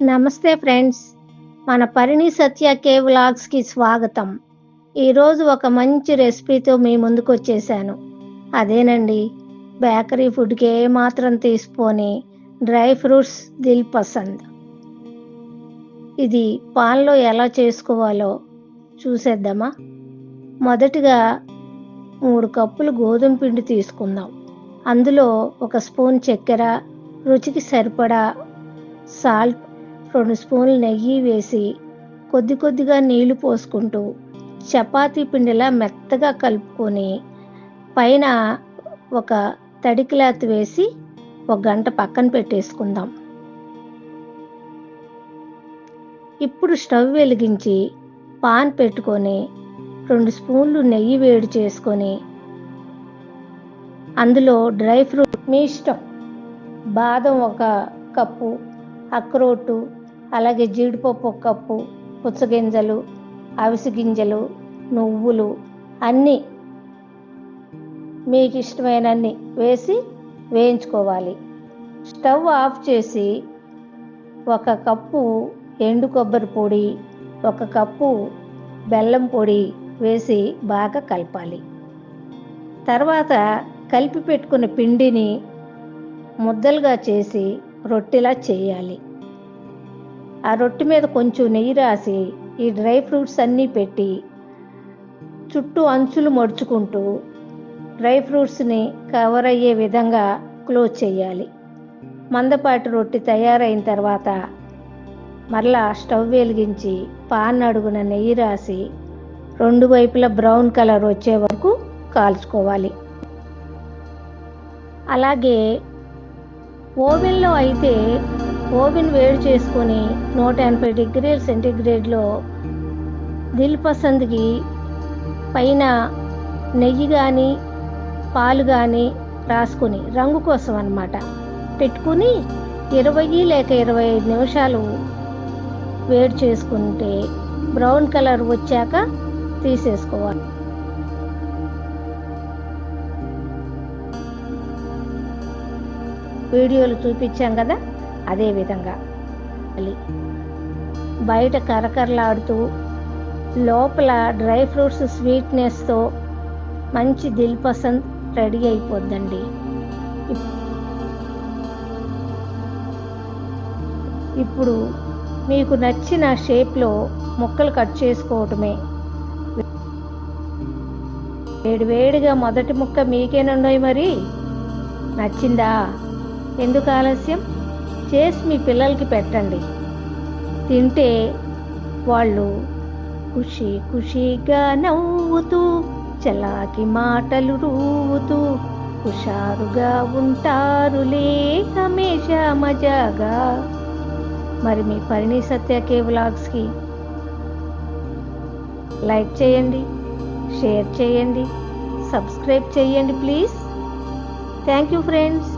నమస్తే ఫ్రెండ్స్, మన పరిణి సత్య కే వ్లాగ్స్కి స్వాగతం. ఈరోజు ఒక మంచి రెసిపీతో మీ ముందుకు వచ్చేసాను. అదేనండి, బేకరీ ఫుడ్కి ఏమాత్రం తీసిపోని డ్రై ఫ్రూట్స్ దిల్ పసంద్. ఇది పాన్లో ఎలా చేసుకోవాలో చూసేద్దామా? మొదటిగా 3 కప్పులు గోధుమ పిండి తీసుకుందాం. అందులో 1 స్పూన్ చక్కెర, రుచికి సరిపడా సాల్ట్, 2 స్పూన్లు నెయ్యి వేసి కొద్ది కొద్దిగా నీళ్లు పోసుకుంటూ చపాతీ పిండిలా మెత్తగా కలుపుకొని పైన ఒక తడి క్లాత్ వేసి 1 గంట పక్కన పెట్టేసుకుందాం. ఇప్పుడు స్టవ్ వెలిగించి పాన్ పెట్టుకొని 2 స్పూన్లు నెయ్యి వేడి చేసుకొని అందులో డ్రై ఫ్రూట్ మీ ఇష్టం, బాదం 1 కప్పు, అక్రోటు, అలాగే జీడిపప్పు 1 కప్పు, పుచ్చగింజలు, అవిసె గింజలు, నువ్వులు అన్నీ మీకు ఇష్టమైనన్ని వేసి వేయించుకోవాలి. స్టవ్ ఆఫ్ చేసి 1 కప్పు ఎండు కొబ్బరి పొడి, 1 కప్పు బెల్లం పొడి వేసి బాగా కలపాలి. తర్వాత కలిపి పెట్టుకున్న పిండిని ముద్దలుగా చేసి రొట్టెలా చేయాలి. ఆ రొట్టె మీద కొంచెం నెయ్యి రాసి ఈ డ్రై ఫ్రూట్స్ అన్నీ పెట్టి చుట్టూ అంచులు మడుచుకుంటూ డ్రై ఫ్రూట్స్ని కవర్ అయ్యే విధంగా క్లోజ్ చేయాలి. మందపాటి రొట్టె తయారైన తర్వాత మరలా స్టవ్ వెలిగించి పాన్ అడుగున నెయ్యి రాసి 2 వైపులా బ్రౌన్ కలర్ వచ్చే వరకు కాల్చుకోవాలి. అలాగే ఓవెన్లో అయితే ఓవెన్ వేడి చేసుకొని 180 డిగ్రీల సెంటీగ్రేడ్లో దిల్ పసంద్కి పైన నెయ్యి కానీ పాలు కానీ రాసుకొని రంగు కోసం అన్నమాట పెట్టుకుని 20 లేక 25 నిమిషాలు వేడి చేసుకుంటే బ్రౌన్ కలర్ వచ్చాక తీసేసుకోవాలి. వీడియోలు చూపించాం కదా, అదే విధంగా బయట కరకరలాడుతూ లోపల డ్రై ఫ్రూట్స్ స్వీట్నెస్తో మంచి దిల్ పసంద్ రెడీ అయిపోద్దండి. ఇప్పుడు మీకు నచ్చిన షేప్లో ముక్కలు కట్ చేసుకోవటమే. వేడివేడిగా మొదటి ముక్క మీకేనండోయ్. మరి నచ్చిందా? ఎందుకు ఆలస్యం? చేసి మీ పిల్లలకి పెట్టండి. తింటే వాళ్ళు ఖుషీగా నవ్వుతూ చలాకి మాటలు రూవుతూ హుషారుగా ఉంటారులే హమేషా మజాగా. మరి మీ పరిణి సత్య కే వ్లాగ్స్కి లైక్ చేయండి, షేర్ చేయండి, సబ్స్క్రైబ్ చేయండి ప్లీజ్. Thank you friends.